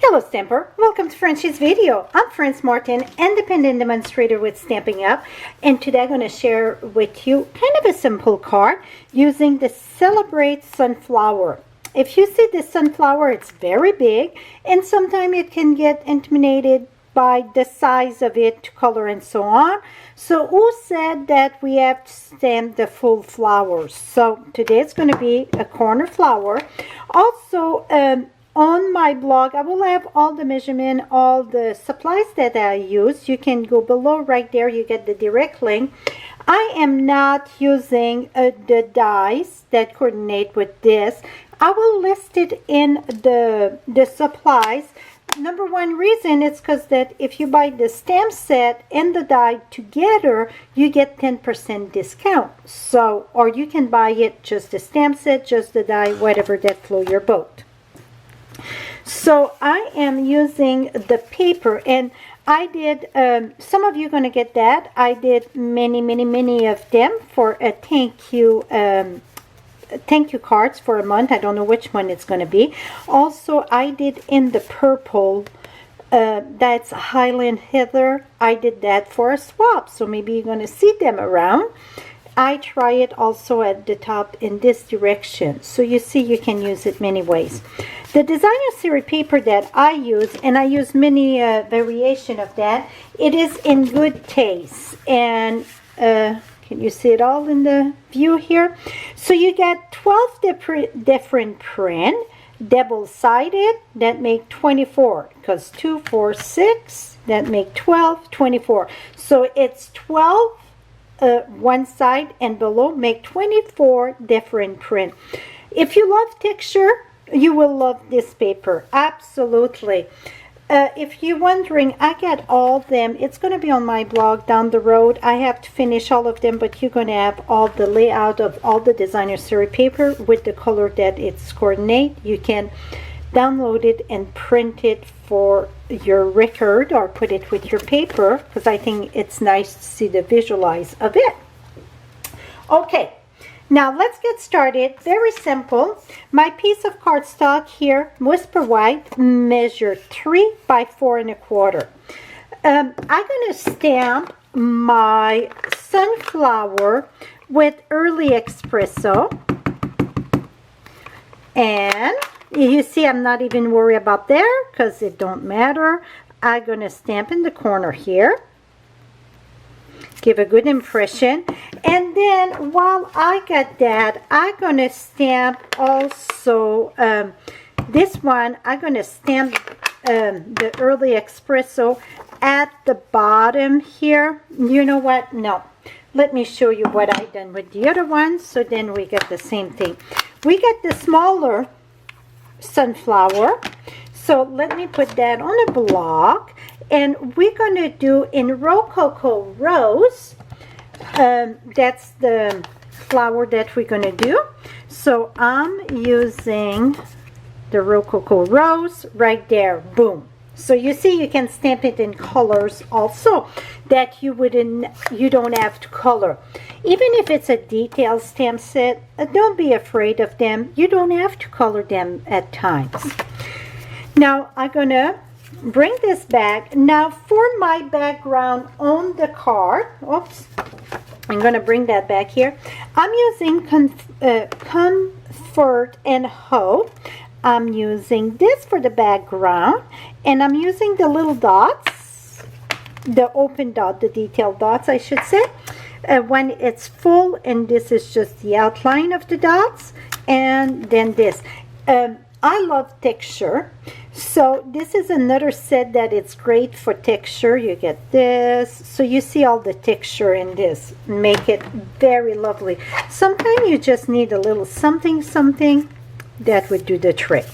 Hello Stamper, welcome to Frenchie's video. I'm Frances Martin, independent demonstrator with Stampin' Up, and today I'm going to share with you kind of a simple card using the Celebrate Sunflower. If you see the sunflower, it's very big, and sometimes it can get intimidated by the size of it to color and so on. So who said that we have to stamp the full flowers? So today it's going to be a corner flower. Also, on my blog, I will have all the measurement, all the supplies that I use. You can go below right there. You get the direct link. I am not using the dies that coordinate with this. I will list it in the supplies. Number one reason is because that if you buy the stamp set and the die together, you get 10% discount. So, or you can buy it just the stamp set, just the die, whatever that flow your boat. So I am using the paper, and I did, some of you are going to get that. I did many of them for a thank you cards for a month. I don't know which one it's going to be. Also, I did in the purple, that's Highland Heather. I did that for a swap, so maybe you're going to see them around. I try it also at the top in this direction, so you see you can use it many ways. The designer series paper that I use, and I use many variation of that, it is in good taste, and can you see it all in the view here? So you get 12 different print, double-sided, that make 24, because 2, 4, 6, that make 12, 24. So it's 12 one side, and below make 24 different print. If you love texture, you will love this paper, absolutely. If you're wondering, I got all of them. It's going to be on my blog down the road. I have to finish all of them, but you're going to have all the layout of all the designer series paper with the color that it's coordinate. You can download it and print it for your record or put it with your paper, because I think it's nice to see the visualize of it. Okay, now let's get started. Very simple. My piece of cardstock here, Whisper White, measure 3 by 4 1/4. I'm going to stamp my sunflower with early espresso, and you see I'm not even worried about there because it don't matter. I'm going to stamp in the corner here. Give a good impression. And then while I got that, I'm going to stamp also this one. I'm going to stamp the early espresso at the bottom here. You know what? No. Let me show you what I done with the other one, so then we get the same thing. We get the smaller sunflower, so let me put that on a block, and we're going to do in Rococo Rose. That's the flower that we're going to do. So I'm using the Rococo Rose right there. Boom. So you see you can stamp it in colors also that you don't have to color. Even if it's a detailed stamp set, don't be afraid of them. You don't have to color them at times. Now I'm gonna bring this back. Now for my background on the card, oops, I'm gonna bring that back here. I'm using Comfort and Hope. I'm using this for the background, and I'm using the little dots, the open dot, the detailed dots I should say, when it's full, and this is just the outline of the dots, and then this. I love texture, so this is another set that it's great for texture. You get this, so you see all the texture in this, make it very lovely. Sometimes you just need a little something that would do the trick.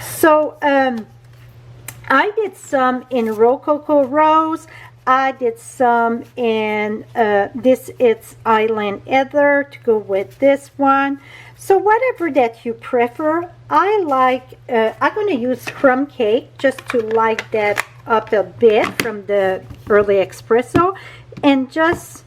So I did some in Rococo Rose. I did some in this, it's Island Heather to go with this one. So whatever that you prefer. I like, I'm going to use crumb cake just to light that up a bit from the early espresso, and just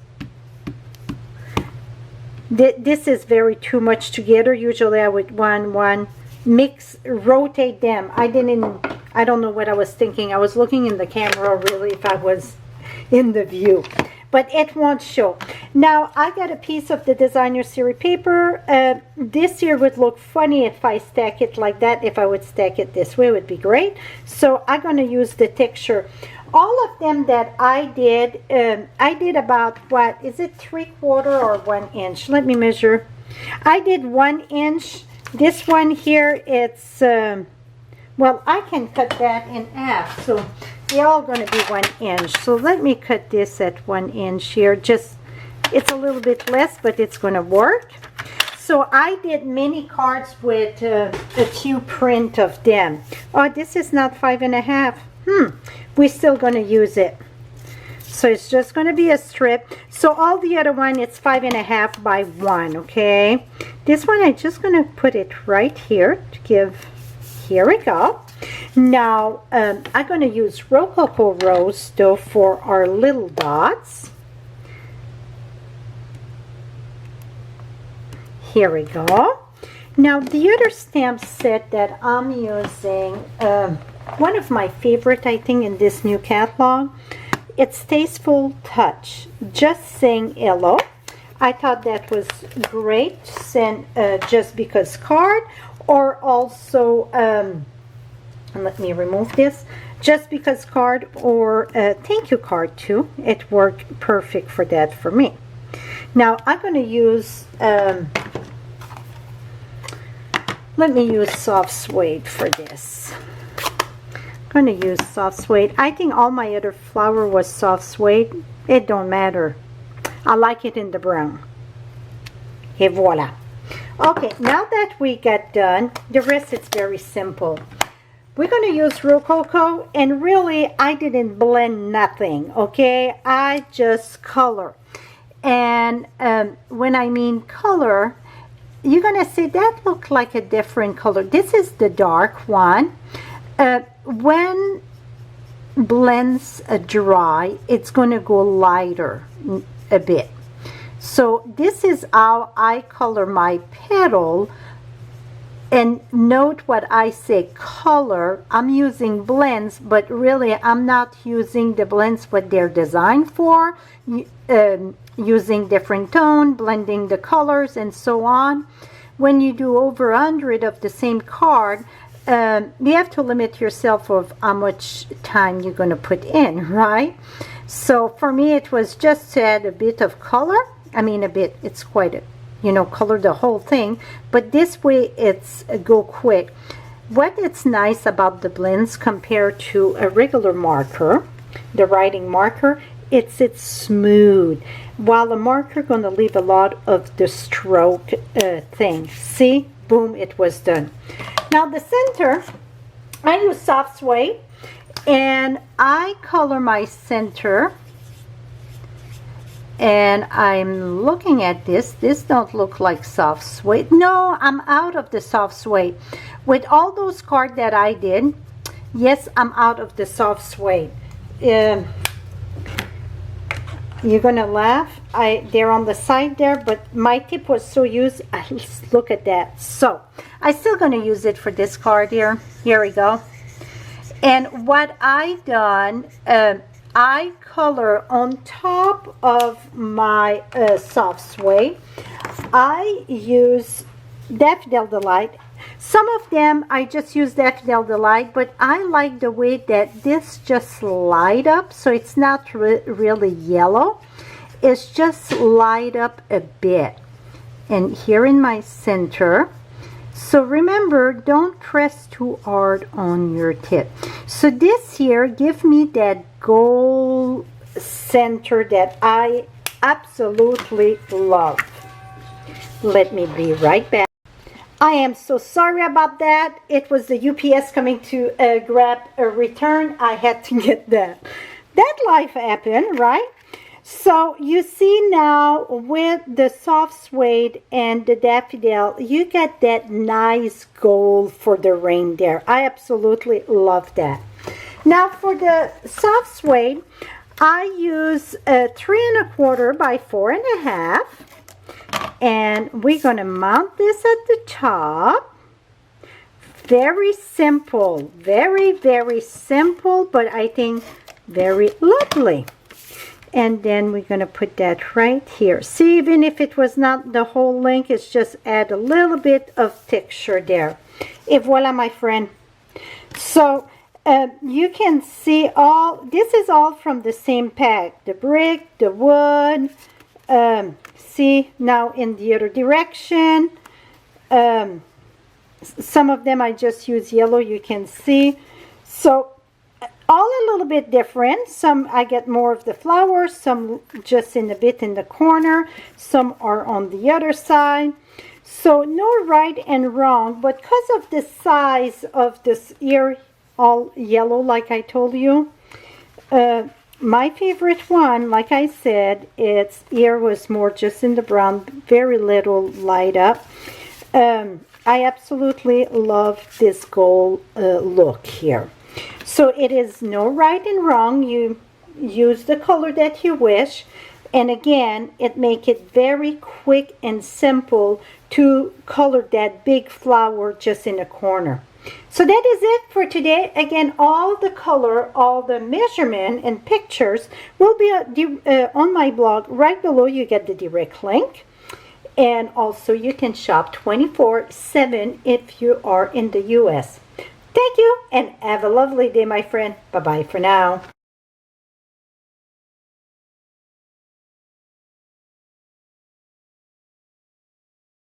this is very too much together. Usually I would one mix, rotate them. I didn't I don't know what I was thinking. I was looking in the camera really if I was in the view. But it won't show. Now, I got a piece of the designer series paper. This here would look funny if I stack it like that. If I would stack it this way, it would be great. So I'm going to use the texture. All of them that I did about, what, is it 3/4 or 1 inch? Let me measure. I did 1 inch. This one here, it's, well, I can cut that in half. So they're all going to be 1 inch. So let me cut this at 1 inch here. Just, it's a little bit less, but it's going to work. So I did mini cards with a few print of them. Oh, this is not 5.5. We're still going to use it. So it's just going to be a strip. So all the other one, it's 5.5 by 1, okay? This one, I'm just going to put it right here to give, here we go. Now, I'm going to use Rococo Rose, though, for our little dots. Here we go. Now, the other stamp set that I'm using, one of my favorite, I think, in this new catalog, it's Tasteful Touch, Just Saying Hello. I thought that was great to send just because card, or also, let me remove this, just because card, or thank you card too. It worked perfect for that for me. Now I'm going to use, let me use soft suede for this. I'm going to use soft suede. I think all my other flower was soft suede. It don't matter. I like it in the brown. Et voila. Okay, now that we got done, the rest is very simple. We're going to use Rococo, and really I didn't blend nothing, okay? I just color. And when I mean color, you're going to say that look like a different color. This is the dark one. When blends dry, it's going to go lighter a bit. So this is how I color my petal. And note what I say color. I'm using blends, but really I'm not using the blends what they're designed for. Using different tone, blending the colors, and so on. When you do over 100 of the same card, you have to limit yourself of how much time you're going to put in, right? So for me, it was just to add a bit of color. I mean, a bit, it's quite a, you know, color the whole thing, but this way it's go quick. What it's nice about the blends compared to a regular marker, the writing marker, it's smooth, while the marker going to leave a lot of the stroke thing. See, boom, it was done. Now the center, I use soft suede, and I color my center. And I'm looking at this. This don't look like soft suede. No, I'm out of the soft suede. With all those cards that I did, yes, I'm out of the soft suede. You're gonna laugh. They're on the side there, but my tip was so used. Look at that. So I'm still gonna use it for this card here. Here we go. And what I done, I color on top of my soft suede. I use Daffodil Delight. Some of them I just use Daffodil Delight, but I like the way that this just light up, so it's not really yellow. It's just light up a bit. And here in my center. So remember, don't press too hard on your tip. So this here give me that gold center that I absolutely love. Let me be right back. I am so sorry about that. It was the UPS coming to grab a return. I had to get that. That life happened, right? So you see now with the soft suede and the daffodil, you get that nice gold for the rain there. I absolutely love that. Now for the soft suede, I use 3 1/4 by 4 1/2, and we're going to mount this at the top. Very simple, very, very simple, but I think very lovely. And then we're going to put that right here. See, even if it was not the whole length, it's just add a little bit of texture there. Et voila, my friend. So you can see this is all from the same pack. The brick, the wood. See, now in the other direction. Some of them I just use yellow, you can see. So all a little bit different. Some I get more of the flowers, some just in a bit in the corner, some are on the other side. So no right and wrong, but because of the size of this ear, all yellow like I told you, my favorite one, like I said, its ear was more just in the brown, very little light up. I absolutely love this gold look here. So it is no right and wrong. You use the color that you wish. And again, it makes it very quick and simple to color that big flower just in the corner. So that is it for today. Again, all the color, all the measurement and pictures will be on my blog. Right below you get the direct link. And also you can shop 24/7 if you are in the US. Thank you and have a lovely day, my friend. Bye-bye for now.